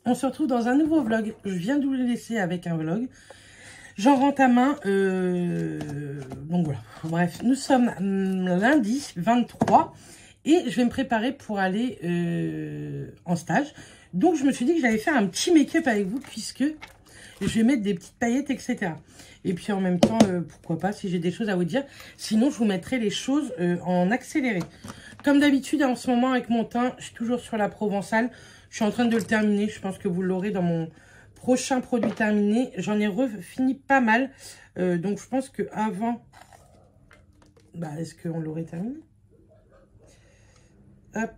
On se retrouve dans un nouveau vlog. Je viens de vous le laisser avec un vlog. J'en rends à main. Donc voilà. Bref, nous sommes lundi 23 et je vais me préparer pour aller en stage. Donc je me suis dit que j'allais faire un petit make-up avec vous puisque je vais mettre des petites paillettes, etc. Et puis en même temps, pourquoi pas, si j'ai des choses à vous dire. Sinon, je vous mettrai les choses en accéléré. Comme d'habitude, en ce moment, avec mon teint, je suis toujours sur la Provençale. Je suis en train de le terminer. Je pense que vous l'aurez dans mon prochain produit terminé. J'en ai fini pas mal. Donc, je pense que avant... Bah, est-ce qu'on l'aurait terminé? Hop.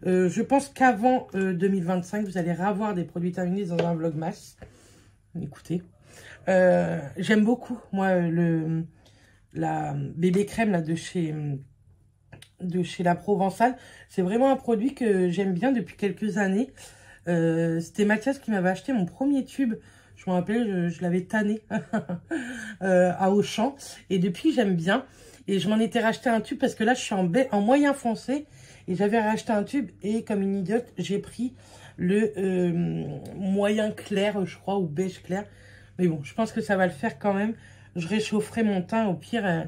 Je pense qu'avant 2025, vous allez revoir des produits terminés dans un vlogmas. Écoutez. J'aime beaucoup, moi, la bébé crème là, de chez la Provençale. C'est vraiment un produit que j'aime bien depuis quelques années. C'était Mathias qui m'avait acheté mon premier tube. Je me rappelle, je l'avais tanné à Auchan. Et depuis, j'aime bien. Et je m'en étais racheté un tube parce que là, je suis en moyen foncé. Et j'avais racheté un tube. Et comme une idiote, j'ai pris le moyen clair, je crois, ou beige clair. Mais bon, je pense que ça va le faire quand même. Je réchaufferai mon teint au pire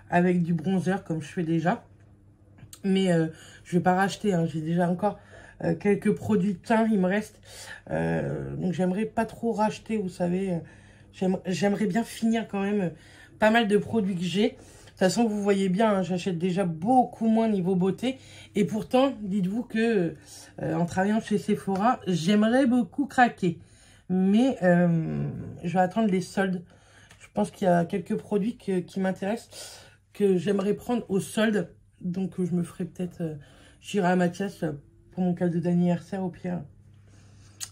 avec du bronzer comme je fais déjà. Mais je vais pas racheter, hein. J'ai déjà encore quelques produits de teint, il me reste. Donc j'aimerais pas trop racheter, vous savez. J'aimerais bien finir quand même pas mal de produits que j'ai. De toute façon, vous voyez bien, hein, j'achète déjà beaucoup moins niveau beauté. Et pourtant, dites-vous que en travaillant chez Sephora, j'aimerais beaucoup craquer. Mais je vais attendre les soldes. Je pense qu'il y a quelques produits qui m'intéressent, que j'aimerais prendre aux soldes. Donc je me ferai peut-être... J'irai à Mathias pour mon cadeau d'anniversaire au pire.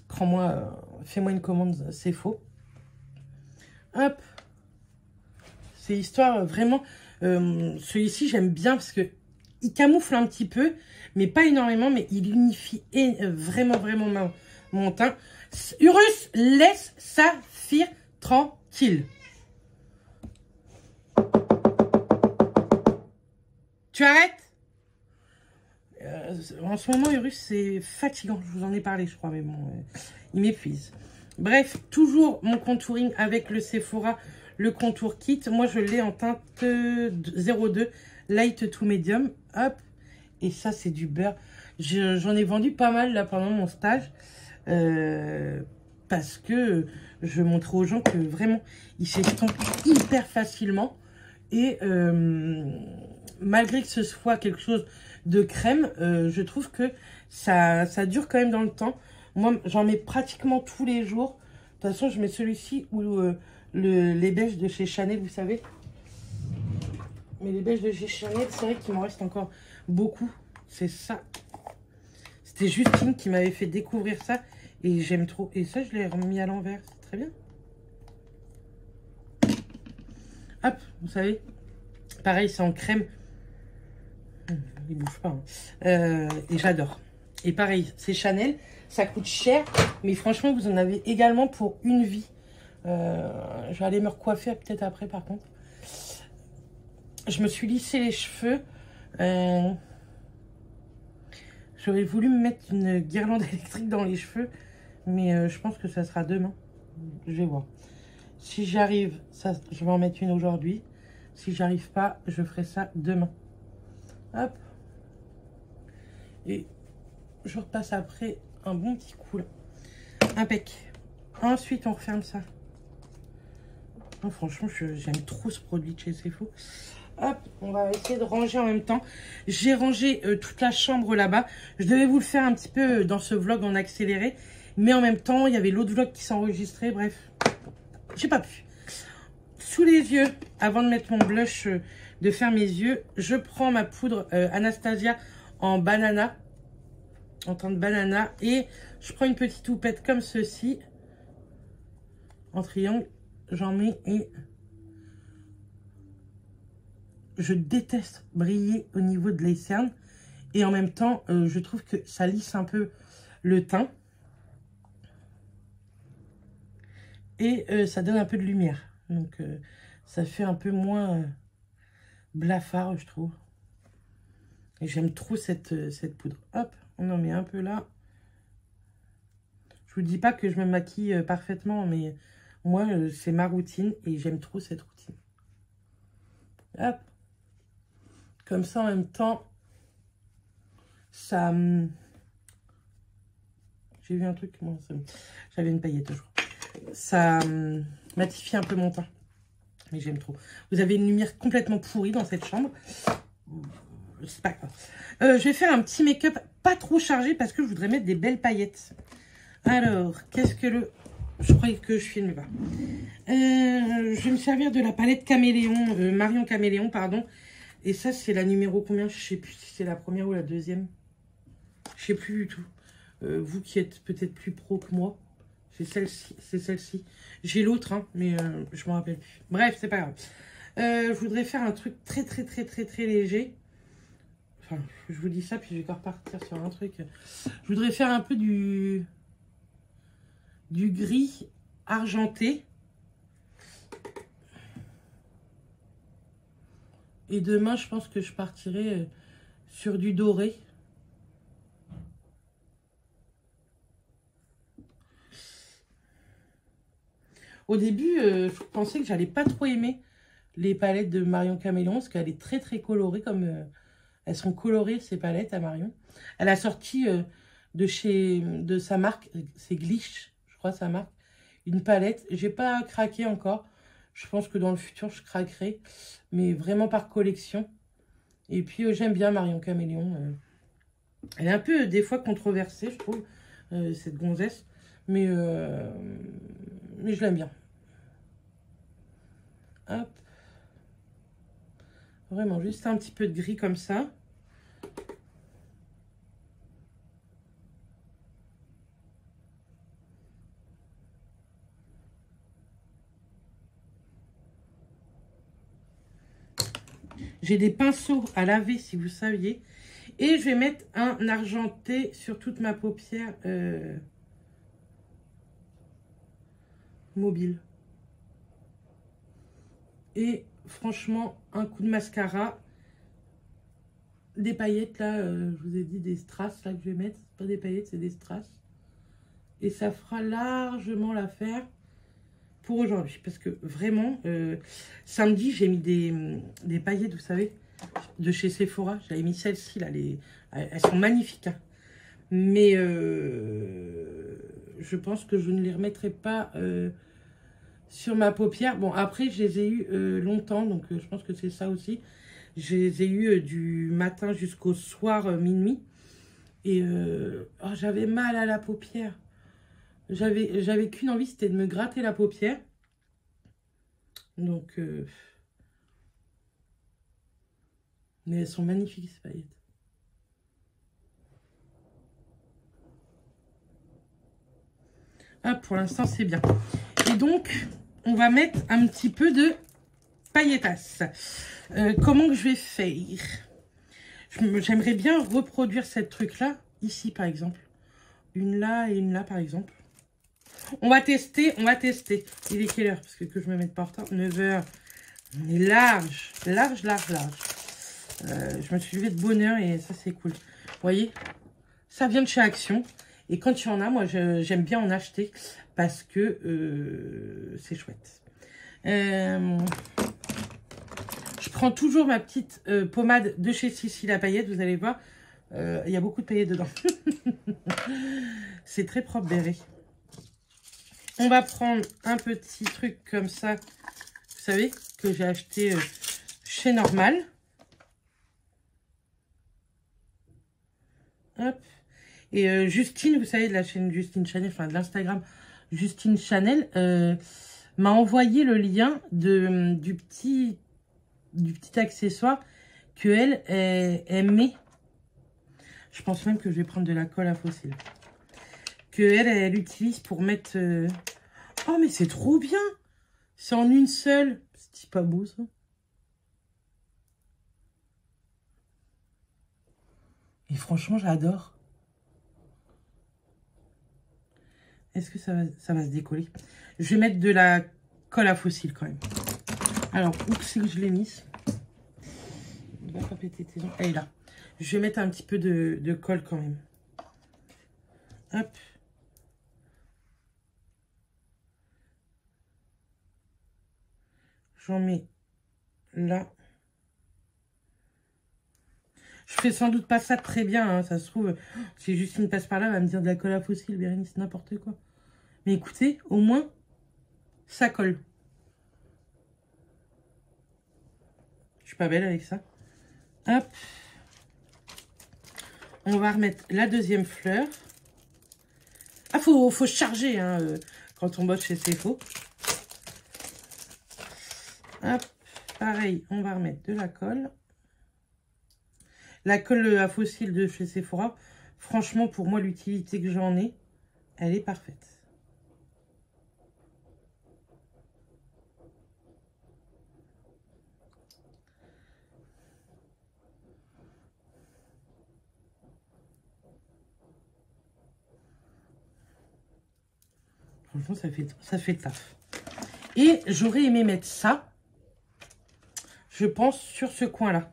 Prends-moi, fais-moi une commande, c'est faux. Hop. C'est histoire vraiment... celui-ci, j'aime bien parce que il camoufle un petit peu, mais pas énormément, mais il unifie vraiment mon teint. Urus, laisse Saphir tranquille. Tu arrêtes? En ce moment, Urus, c'est fatigant. Je vous en ai parlé, je crois, mais bon, il m'épuise. Bref, toujours mon contouring avec le Sephora, le contour kit. Moi, je l'ai en teinte 02, light to medium. Hop. Et ça, c'est du beurre. J'en ai vendu pas mal, là, pendant mon stage. Parce que je montrais aux gens que vraiment, il s'estompe hyper facilement. Et malgré que ce soit quelque chose de crème, je trouve que ça dure quand même dans le temps. Moi, j'en mets pratiquement tous les jours. De toute façon, je mets celui-ci ou les beiges de chez Chanel, vous savez. Mais les beiges de chez Chanel, c'est vrai qu'il m'en reste encore beaucoup. C'est ça. C'était Justine qui m'avait fait découvrir ça. Et j'aime trop. Et ça, je l'ai remis à l'envers. C'est très bien. Hop, vous savez. Pareil, c'est en crème. Il bouge pas. Hein. Et j'adore. Et pareil, c'est Chanel. Ça coûte cher. Mais franchement, vous en avez également pour une vie. Je vais aller me recoiffer peut-être après, par contre. Je me suis lissé les cheveux. J'aurais voulu me mettre une guirlande électrique dans les cheveux. Mais je pense que ça sera demain. Je vais voir. Si j'arrive, je vais en mettre une aujourd'hui. Si j'arrive pas, je ferai ça demain. Hop. Et je repasse après un bon petit coup là. Impec. Ensuite, on referme ça. Oh, franchement, j'aime trop ce produit de chez Sephora. Hop, on va essayer de ranger en même temps. J'ai rangé toute la chambre là-bas. Je devais vous le faire un petit peu dans ce vlog en accéléré. Mais en même temps, il y avait l'autre vlog qui s'enregistrait. Bref, j'ai pas pu. Sous les yeux, avant de mettre mon blush, de faire mes yeux, je prends ma poudre Anastasia en banana, en teinte banana, et je prends une petite houppette comme ceci, en triangle, j'en mets et je déteste briller au niveau de les cernes, et en même temps, je trouve que ça lisse un peu le teint, et ça donne un peu de lumière, donc ça fait un peu moins blafard, je trouve. Et j'aime trop cette poudre. Hop, on en met un peu là. Je Je vous dis pas que je me maquille parfaitement, mais moi, c'est ma routine et j'aime trop cette routine. Hop. Comme ça, en même temps, ça... J'ai vu un truc, moi, j'avais une paillette, je crois. Ça matifie un peu mon teint. Mais j'aime trop. Vous avez une lumière complètement pourrie dans cette chambre. C'est pas grave. Je vais faire un petit make-up pas trop chargé parce que je voudrais mettre des belles paillettes. Alors, qu'est-ce que le... Je croyais que je filme pas. Je vais me servir de la palette Caméléon, Marion Caméléon, pardon. Et ça, c'est la numéro combien? Je sais plus si c'est la première ou la deuxième. Je sais plus du tout. Vous qui êtes peut-être plus pro que moi, c'est celle-ci. J'ai l'autre, hein, mais je m'en rappelle plus. Bref, c'est pas grave. Je voudrais faire un truc très léger. Enfin, je vous dis ça, puis je vais encore repartir sur un truc. Je voudrais faire un peu du gris argenté. Et demain, je pense que je partirai sur du doré. Au début, je pensais que j'allais pas trop aimer les palettes de Marion Caméléon parce qu'elle est très colorée comme elles sont colorées ces palettes à Marion. Elle a sorti de sa marque, c'est Glitch, je crois sa marque, une palette. J'ai pas craqué encore. Je pense que dans le futur je craquerai, mais vraiment par collection. Et puis j'aime bien Marion Caméléon. Elle est un peu des fois controversée, je trouve, cette gonzesse, mais je l'aime bien. Hop. Vraiment, juste un petit peu de gris comme ça. J'ai des pinceaux à laver, si vous saviez. Et je vais mettre un argenté sur toute ma paupière mobile. Et franchement, un coup de mascara. Des paillettes, là, je vous ai dit des strass, là, que je vais mettre. C'est pas des paillettes, c'est des strass. Et ça fera largement l'affaire pour aujourd'hui. Parce que vraiment, samedi, j'ai mis des paillettes, vous savez, de chez Sephora. J'avais mis celles-ci, là. Elles sont magnifiques, hein. Mais je pense que je ne les remettrai pas sur ma paupière. Bon, après, je les ai eu longtemps, donc je pense que c'est ça aussi. Je les ai eu du matin jusqu'au soir minuit. Et oh, j'avais mal à la paupière. J'avais qu'une envie, c'était de me gratter la paupière. Donc, mais elles sont magnifiques, ces paillettes. Ah, pour l'instant, c'est bien. Et donc, on va mettre un petit peu de paillettasse. Comment que je vais faire? J'aimerais bien reproduire cette truc-là, ici, par exemple. Une là et une là, par exemple. On va tester, Il est quelle heure? Parce que je me mette pas en retard. 9 h. On est large. Je me suis levée de bonne heure et ça, c'est cool. Vous voyez? Ça vient de chez Action. Et quand il y en a, moi, j'aime bien en acheter parce que c'est chouette. Je prends toujours ma petite pommade de chez Sissi la paillette. Vous allez voir, il y a beaucoup de paillettes dedans. C'est très propre, Berry. On va prendre un petit truc comme ça, vous savez, que j'ai acheté chez Normal. Hop. Et Justine, vous savez, de la chaîne Justine Chanel, enfin de l'Instagram Justine Chanel, m'a envoyé le lien du petit accessoire qu'elle met. Je pense même que je vais prendre de la colle à fossile. Elle utilise pour mettre... Oh, mais c'est trop bien! C'est en une seule. C'est pas beau, ça. Et franchement, j'adore. Est-ce que ça va se décoller? Je vais mettre de la colle à fossile, quand même. Alors, où c'est que je l'ai mise? Il va pas péter tes ongles. Elle est là. Je vais mettre un petit peu de colle, quand même. Hop. J'en mets là. Je fais sans doute pas ça très bien, hein, ça se trouve. Si Justine passe par là, elle va me dire de la colle à fossile, Bérénice, n'importe quoi. Mais écoutez, au moins, ça colle. Je suis pas belle avec ça. Hop. On va remettre la deuxième fleur. Ah, faut charger hein, quand on bosse chez Sephora. Hop. Pareil, on va remettre de la colle. La colle à fossile de chez Sephora, franchement, pour moi, l'utilité que j'en ai, elle est parfaite. Franchement, ça fait taf. Et j'aurais aimé mettre ça, je pense, sur ce coin-là.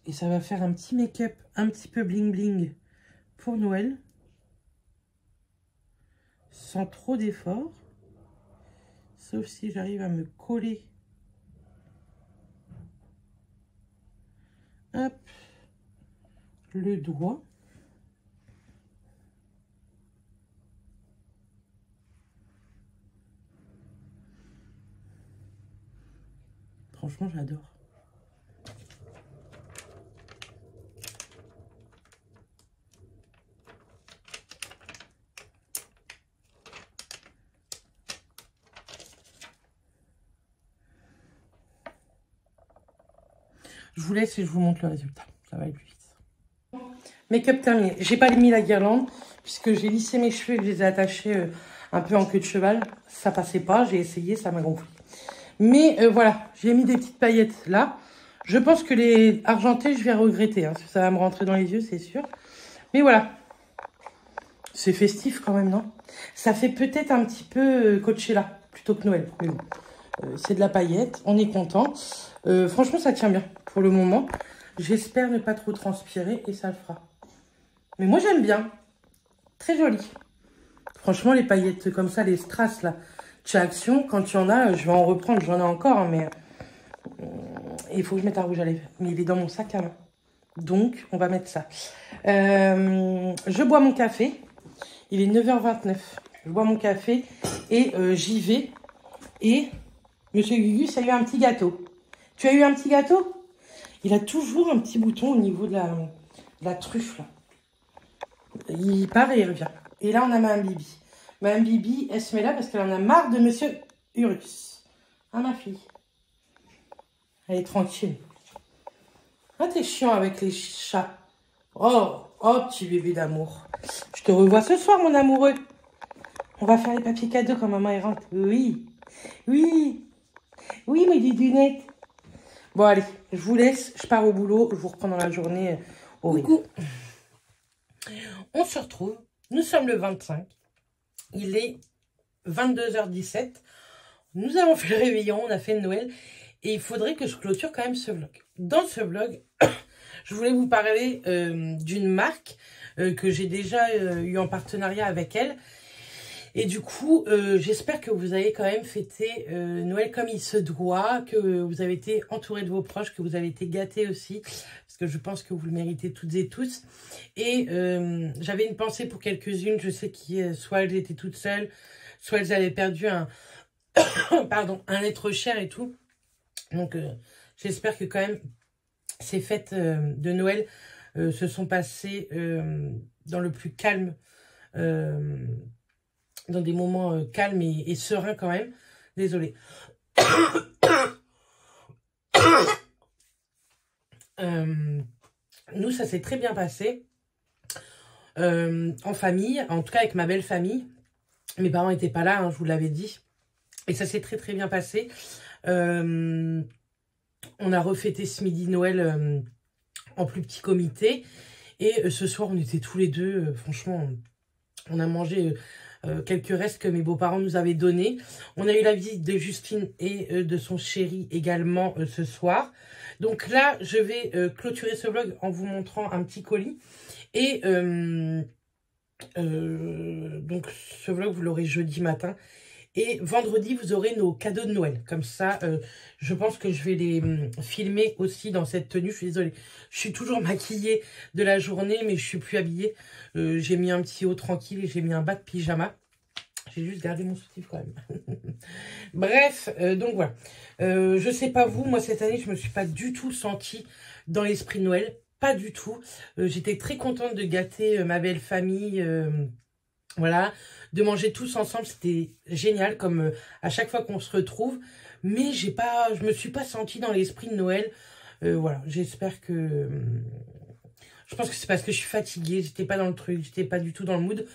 Et ça va faire un petit make-up un petit peu bling bling pour Noël. Sans trop d'efforts. Sauf si j'arrive à me coller. Hop. Le doigt. Franchement, j'adore. Je vous laisse et je vous montre le résultat. Ça va aller plus vite. Make-up terminé. J'ai pas mis la guirlande puisque j'ai lissé mes cheveux et que je les ai attachés un peu en queue de cheval. Ça passait pas. J'ai essayé, ça m'a gonflé. Mais voilà, j'ai mis des petites paillettes là. Je pense que les argentés, je vais regretter. Hein, parce que ça va me rentrer dans les yeux, c'est sûr. Mais voilà. C'est festif quand même, non? Ça fait peut-être un petit peu Coachella plutôt que Noël. Mais bon. C'est de la paillette, on est content. Franchement, ça tient bien pour le moment. J'espère ne pas trop transpirer et ça le fera. Mais moi, j'aime bien. Très joli. Franchement, les paillettes comme ça, les strass là, chez Action, quand il y en a, je vais en reprendre. J'en ai encore, hein, mais il faut que je mette un rouge à lèvres. Mais il est dans mon sac à main. Donc, on va mettre ça. Je bois mon café. Il est 9h29. Je bois mon café et j'y vais. Et Monsieur Gugus a eu un petit gâteau. Tu as eu un petit gâteau? Il a toujours un petit bouton au niveau de la truffe, là. Il part et il revient. Et là, on a Mme Bibi. Mme Bibi, elle se met là parce qu'elle en a marre de Monsieur Urus. Ah, ma fille. Elle est tranquille. Ah, t'es chiant avec les chats. Oh, petit bébé d'amour. Je te revois ce soir, mon amoureux. On va faire les papiers cadeaux quand maman est rentre. Oui. Oui. Oui, mes dudounettes. Bon, allez, je vous laisse. Je pars au boulot. Je vous reprends dans la journée. Coucou. On se retrouve. Nous sommes le 25. Il est 22h17. Nous avons fait le réveillon. On a fait Noël. Et il faudrait que je clôture quand même ce vlog. Dans ce vlog, je voulais vous parler d'une marque que j'ai déjà eu en partenariat avec elle. Et du coup, j'espère que vous avez quand même fêté Noël comme il se doit, que vous avez été entourés de vos proches, que vous avez été gâtés aussi, parce que je pense que vous le méritez toutes et tous. Et j'avais une pensée pour quelques-unes, je sais que soit elles étaient toutes seules, soit elles avaient perdu un, pardon, un être cher et tout. Donc, j'espère que quand même ces fêtes de Noël se sont passées dans le plus calme, dans des moments calmes et sereins quand même. Désolée. Nous, ça s'est très bien passé en famille, en tout cas avec ma belle famille. Mes parents n'étaient pas là, hein, je vous l'avais dit. Et ça s'est très très bien passé. On a refêté ce midi Noël en plus petit comité. Et ce soir, on était tous les deux. Franchement, on a mangé quelques restes que mes beaux-parents nous avaient donnés. On a eu la visite de Justine et de son chéri également ce soir. Donc là, je vais clôturer ce vlog en vous montrant un petit colis. Et donc ce vlog, vous l'aurez jeudi matin. Et vendredi, vous aurez nos cadeaux de Noël. Comme ça, je pense que je vais les filmer aussi dans cette tenue. Je suis désolée. Je suis toujours maquillée de la journée, mais je suis plus habillée. J'ai mis un petit haut tranquille et j'ai mis un bas de pyjama. J'ai juste gardé mon soutif quand même. Bref, donc voilà. Je sais pas vous, moi cette année, je me suis pas du tout sentie dans l'esprit de Noël. Pas du tout. J'étais très contente de gâter ma belle famille. Voilà, de manger tous ensemble, c'était génial comme à chaque fois qu'on se retrouve. Mais je me suis pas sentie dans l'esprit de Noël. Voilà, j'espère que... je pense que c'est parce que je suis fatiguée, j'étais pas dans le truc, j'étais pas du tout dans le mood.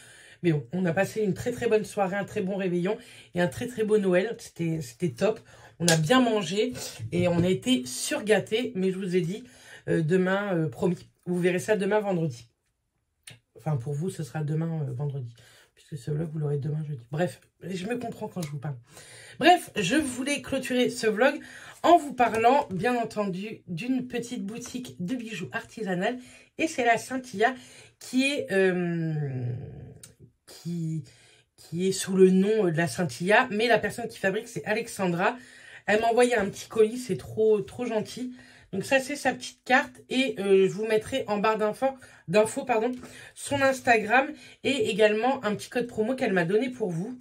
Mais bon, on a passé une très très bonne soirée, un très bon réveillon et un très très beau Noël. C'était top. On a bien mangé et on a été surgâtés. Mais je vous ai dit, demain, promis, vous verrez ça demain vendredi. Enfin, pour vous, ce sera demain vendredi. Puisque ce vlog, vous l'aurez demain jeudi. Bref, je me comprends quand je vous parle. Bref, je voulais clôturer ce vlog en vous parlant, bien entendu, d'une petite boutique de bijoux artisanal. Et c'est la Scintilla qui est, qui est sous le nom de la Scintilla. Mais la personne qui fabrique, c'est Alexandra. Elle m'a envoyé un petit colis, c'est trop gentil. Donc ça, c'est sa petite carte et je vous mettrai en barre d'infos, son Instagram et également un petit code promo qu'elle m'a donné pour vous.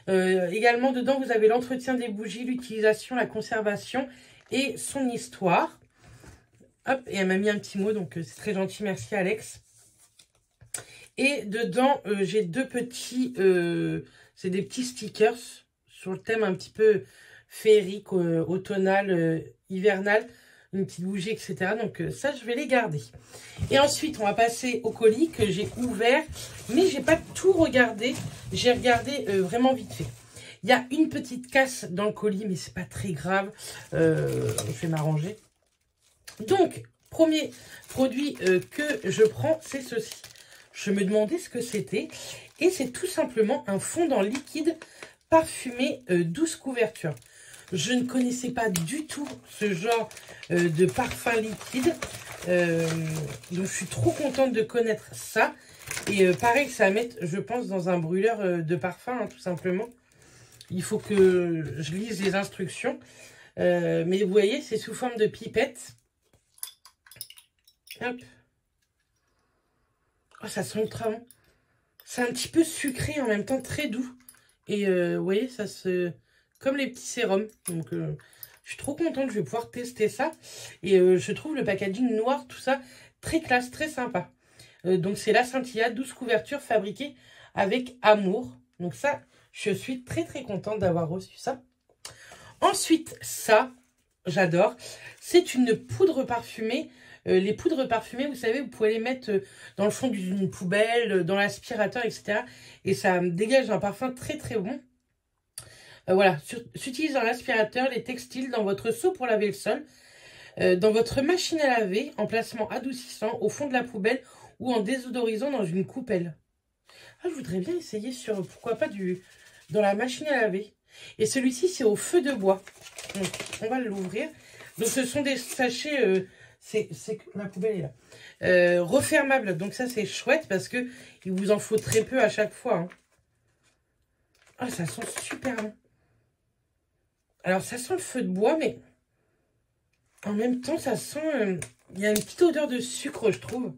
Également, dedans, vous avez l'entretien des bougies, l'utilisation, la conservation et son histoire. Hop, et elle m'a mis un petit mot, donc c'est très gentil. Merci, Alex. Et dedans, j'ai deux petits... c'est des petits stickers sur le thème un petit peu féerique, automnal, hivernal, une petite bougie, etc. Donc ça, je vais les garder. Et ensuite, on va passer au colis que j'ai ouvert, mais j'ai pas tout regardé. J'ai regardé vraiment vite fait. Il y a une petite casse dans le colis, mais c'est pas très grave. Je vais m'arranger. Donc, premier produit que je prends, c'est ceci. Je me demandais ce que c'était. Et c'est tout simplement un fondant liquide parfumé 12 couvertures. Je ne connaissais pas du tout ce genre de parfum liquide. Donc, je suis trop contente de connaître ça. Et pareil, ça va mettre, je pense, dans un brûleur de parfum, hein, tout simplement. Il faut que je lise les instructions. Mais vous voyez, c'est sous forme de pipette. Hop. Oh, ça sent ultra bon. C'est un petit peu sucré, en même temps très doux. Et vous voyez, ça se... comme les petits sérums. Donc, je suis trop contente. Je vais pouvoir tester ça. Et je trouve le packaging noir, tout ça, très classe, très sympa. Donc, c'est la Scintilla, 12 couvertures fabriquées avec amour. Donc, ça, je suis très, très contente d'avoir reçu ça. Ensuite, ça, j'adore. C'est une poudre parfumée. Les poudres parfumées, vous savez, vous pouvez les mettre dans le fond d'une poubelle, dans l'aspirateur, etc. Et ça dégage un parfum très, très bon. Voilà, s'utilise dans l'aspirateur, les textiles, dans votre seau pour laver le sol, dans votre machine à laver, en placement adoucissant, au fond de la poubelle ou en désodorisant dans une coupelle. Ah, je voudrais bien essayer sur, pourquoi pas, dans la machine à laver. Et celui-ci, c'est au feu de bois. Donc, on va l'ouvrir. Donc, ce sont des sachets, la poubelle est là. Refermables. Donc, ça, c'est chouette parce que il vous en faut très peu à chaque fois. Hein. Ah, ça sent super bon. Alors, ça sent le feu de bois, mais en même temps, ça sent... il y a une petite odeur de sucre, je trouve.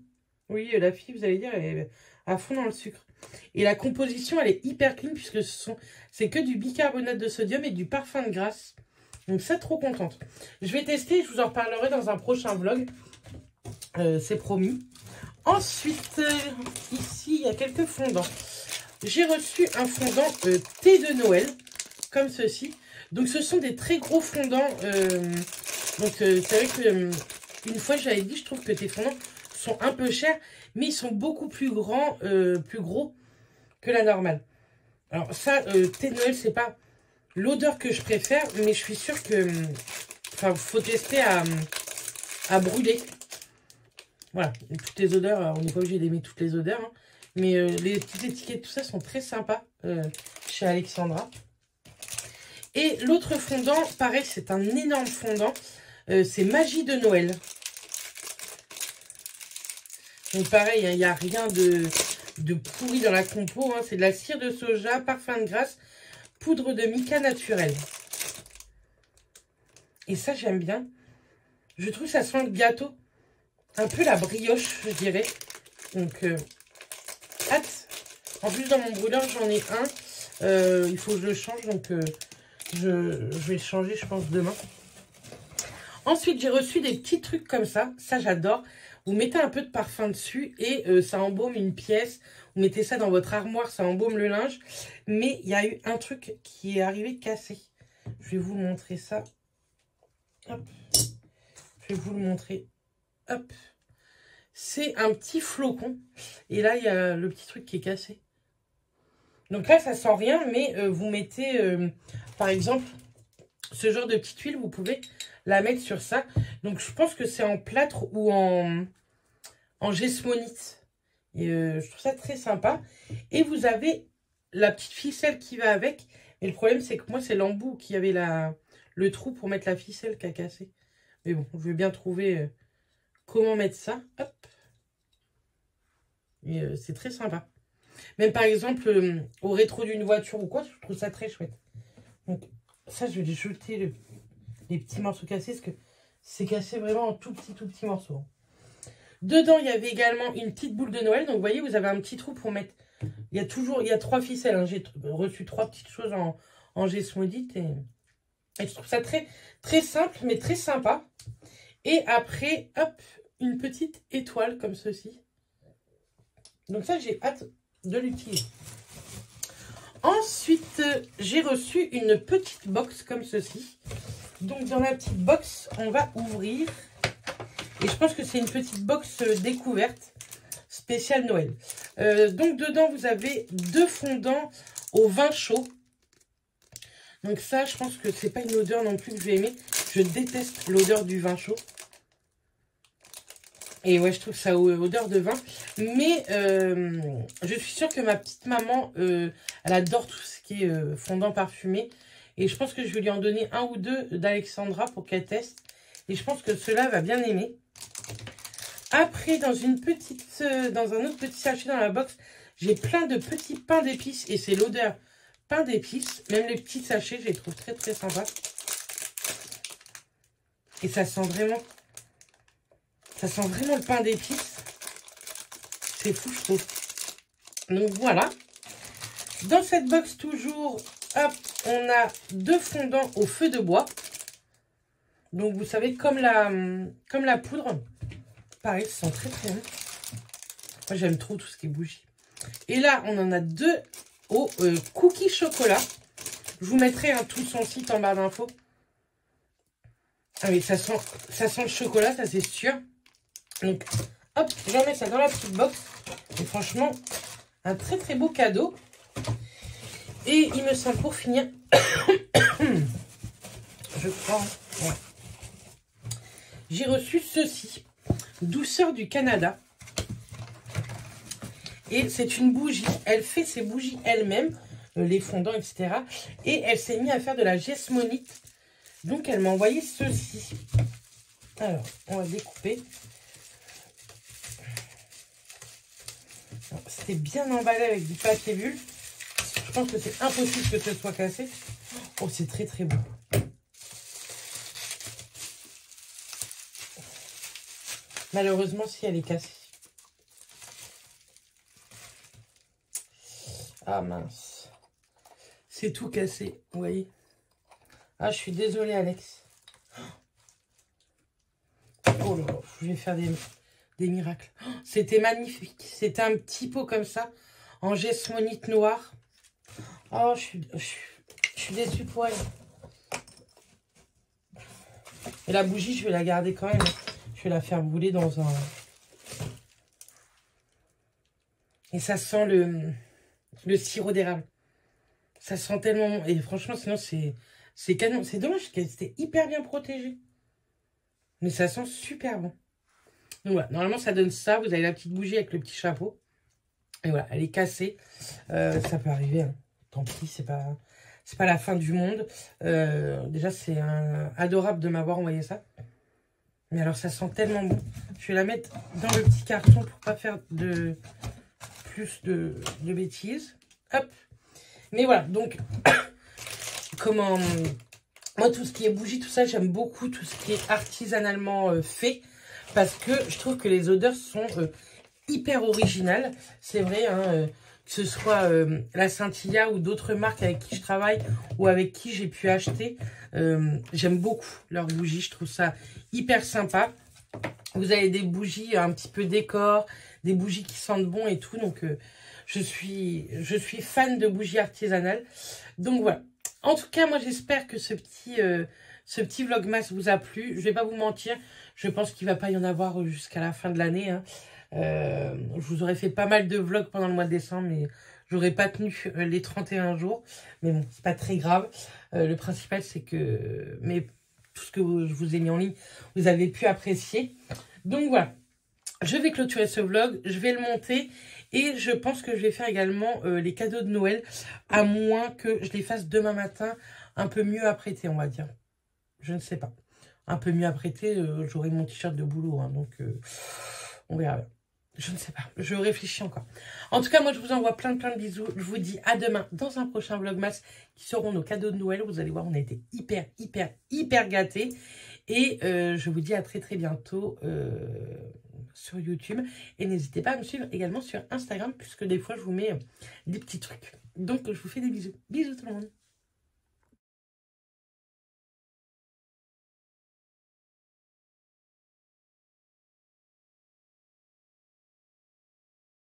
Oui, la fille, vous allez dire, elle est à fond dans le sucre. Et la composition, elle est hyper clean puisque c'est que du bicarbonate de sodium et du parfum de grasse. Donc, ça, trop contente. Je vais tester et je vous en reparlerai dans un prochain vlog. C'est promis. Ensuite, ici, il y a quelques fondants. J'ai reçu un fondant thé de Noël, comme ceci. Donc, ce sont des très gros fondants. Donc, c'est vrai que une fois, j'avais dit, je trouve que tes fondants sont un peu chers, mais ils sont beaucoup plus grands, plus gros que la normale. Alors, ça, thé de Noël, c'est pas l'odeur que je préfère, mais je suis sûre que... Enfin, faut tester à brûler. Voilà, toutes les odeurs, on n'est pas obligé d'aimer toutes les odeurs, hein, Mais les petites étiquettes, tout ça, sont très sympas chez Alexandra. Et l'autre fondant, pareil, c'est un énorme fondant. C'est Magie de Noël. Donc pareil, il n'y a rien de pourri dans la compo. Hein. C'est de la cire de soja, parfum de grâce, poudre de mica naturelle. Et ça, j'aime bien. Je trouve que ça sent le gâteau. Un peu la brioche, je dirais. Donc, hâte. En plus, dans mon brûleur, j'en ai un. Il faut que je le change. Donc, je vais le changer, je pense, demain. Ensuite, j'ai reçu des petits trucs comme ça. Ça, j'adore. Vous mettez un peu de parfum dessus et ça embaume une pièce. Vous mettez ça dans votre armoire, ça embaume le linge. Mais il y a eu un truc qui est arrivé cassé. Je vais vous montrer ça. Hop. Je vais vous le montrer. Hop. C'est un petit flocon. Et là, il y a le petit truc qui est cassé. Donc là, ça sent rien, mais vous mettez, par exemple, ce genre de petite huile, vous pouvez la mettre sur ça. Donc, je pense que c'est en plâtre ou en gesmonite. Et je trouve ça très sympa. Et vous avez la petite ficelle qui va avec. Et le problème, c'est que moi, c'est l'embout qui avait le trou pour mettre la ficelle qui a cassé. Mais bon, je vais bien trouver comment mettre ça. Hop. Et c'est très sympa. Même par exemple, au rétro d'une voiture ou quoi, je trouve ça très chouette. Donc, ça, je vais jeter les petits morceaux cassés parce que c'est cassé vraiment en tout petits morceaux. Dedans, il y avait également une petite boule de Noël. Donc, vous voyez, vous avez un petit trou pour mettre... Il y a 3 ficelles. Hein. J'ai reçu 3 petites choses en gesmodite. Et je trouve ça très, très simple, mais très sympa. Et après, hop, une petite étoile comme ceci. Donc ça, j'ai hâte de l'utiliser. Ensuite, j'ai reçu une petite box comme ceci. Donc, dans la petite box, on va ouvrir. Et je pense que c'est une petite box découverte spéciale Noël. Donc, dedans, vous avez 2 fondants au vin chaud. Donc ça, je pense que c'est pas une odeur non plus que je vais aimer. Je déteste l'odeur du vin chaud. Et ouais, je trouve ça odeur de vin. Mais je suis sûre que ma petite maman, elle adore tout ce qui est fondant parfumé. Et je pense que je vais lui en donner 1 ou 2 d'Alexandra pour qu'elle teste. Et je pense que cela va bien aimer. Après, dans un autre petit sachet dans la box, j'ai plein de petits pains d'épices. Et c'est l'odeur pain d'épices. Même les petits sachets, je les trouve très très sympas. Et ça sent vraiment... Ça sent vraiment le pain d'épices. C'est fou, je trouve. Donc voilà. Dans cette box toujours, hop, on a 2 fondants au feu de bois. Donc vous savez, comme la poudre. Pareil, ça sent très très bon. Moi j'aime trop tout ce qui est bougie. Et là, on en a 2 au cookie chocolat. Je vous mettrai tout son site en barre d'infos. Ah oui, ça sent le chocolat, ça c'est sûr. Donc, hop, j'en mets ça dans la petite box. Et franchement, un très très beau cadeau. Et il me semble pour finir, je crois, ouais. J'ai reçu ceci. Douceur du Canada. Et c'est une bougie. Elle fait ses bougies elle-même, les fondants, etc. Et elle s'est mise à faire de la gesmonite. Donc, elle m'a envoyé ceci. Alors, on va découper. C'était bien emballé avec du papier bulle. Je pense que c'est impossible que ce soit cassé. Oh, c'est très très beau. Malheureusement, si elle est cassée. Ah mince. C'est tout cassé, vous voyez. Ah, je suis désolée, Alex. Oh là là, je vais faire des miracles. Oh, c'était magnifique. C'était un petit pot comme ça, en gesmonite noire. Oh, je suis déçue pour elle. Et la bougie, je vais la garder quand même. Je vais la faire brûler dans un... Et ça sent le sirop d'érable. Ça sent tellement... Et franchement, sinon, c'est canon. C'est dommage qu'elle était hyper bien protégée. Mais ça sent super bon. Donc voilà, normalement, ça donne ça. Vous avez la petite bougie avec le petit chapeau. Et voilà, elle est cassée. Ça peut arriver, hein. Tant pis, c'est pas la fin du monde. Déjà, c'est adorable de m'avoir envoyé ça. Mais alors, ça sent tellement bon. Je vais la mettre dans le petit carton pour pas faire plus de bêtises. Hop. Mais voilà, donc, comment... Moi, tout ce qui est bougie, tout ça, j'aime beaucoup tout ce qui est artisanalement fait. Parce que je trouve que les odeurs sont hyper originales. C'est vrai, hein, que ce soit la Scintilla ou d'autres marques avec qui je travaille ou avec qui j'ai pu acheter. J'aime beaucoup leurs bougies. Je trouve ça hyper sympa. Vous avez des bougies un petit peu décor, des bougies qui sentent bon et tout. Donc, je suis fan de bougies artisanales. Donc, voilà. En tout cas, moi, j'espère que ce petit vlogmas vous a plu. Je vais pas vous mentir, je pense qu'il va pas y en avoir jusqu'à la fin de l'année. Hein. Je vous aurais fait pas mal de vlogs pendant le mois de décembre, mais j'aurais pas tenu les 31 jours. Mais bon, c'est pas très grave. Le principal, c'est que tout ce que je vous ai mis en ligne, vous avez pu apprécier. Donc voilà, je vais clôturer ce vlog, je vais le monter. Et je pense que je vais faire également les cadeaux de Noël, à moins que je les fasse demain matin un peu mieux apprêtés, on va dire. Je ne sais pas. Un peu mieux apprêté, j'aurai mon t-shirt de boulot, hein, donc on verra bien. Je ne sais pas, je réfléchis encore. En tout cas, moi, je vous envoie plein de bisous. Je vous dis à demain dans un prochain vlogmas qui seront nos cadeaux de Noël. Vous allez voir, on a été hyper gâtés. Et je vous dis à très bientôt sur YouTube. Et n'hésitez pas à me suivre également sur Instagram, puisque des fois, je vous mets des petits trucs. Donc, je vous fais des bisous. Bisous tout le monde.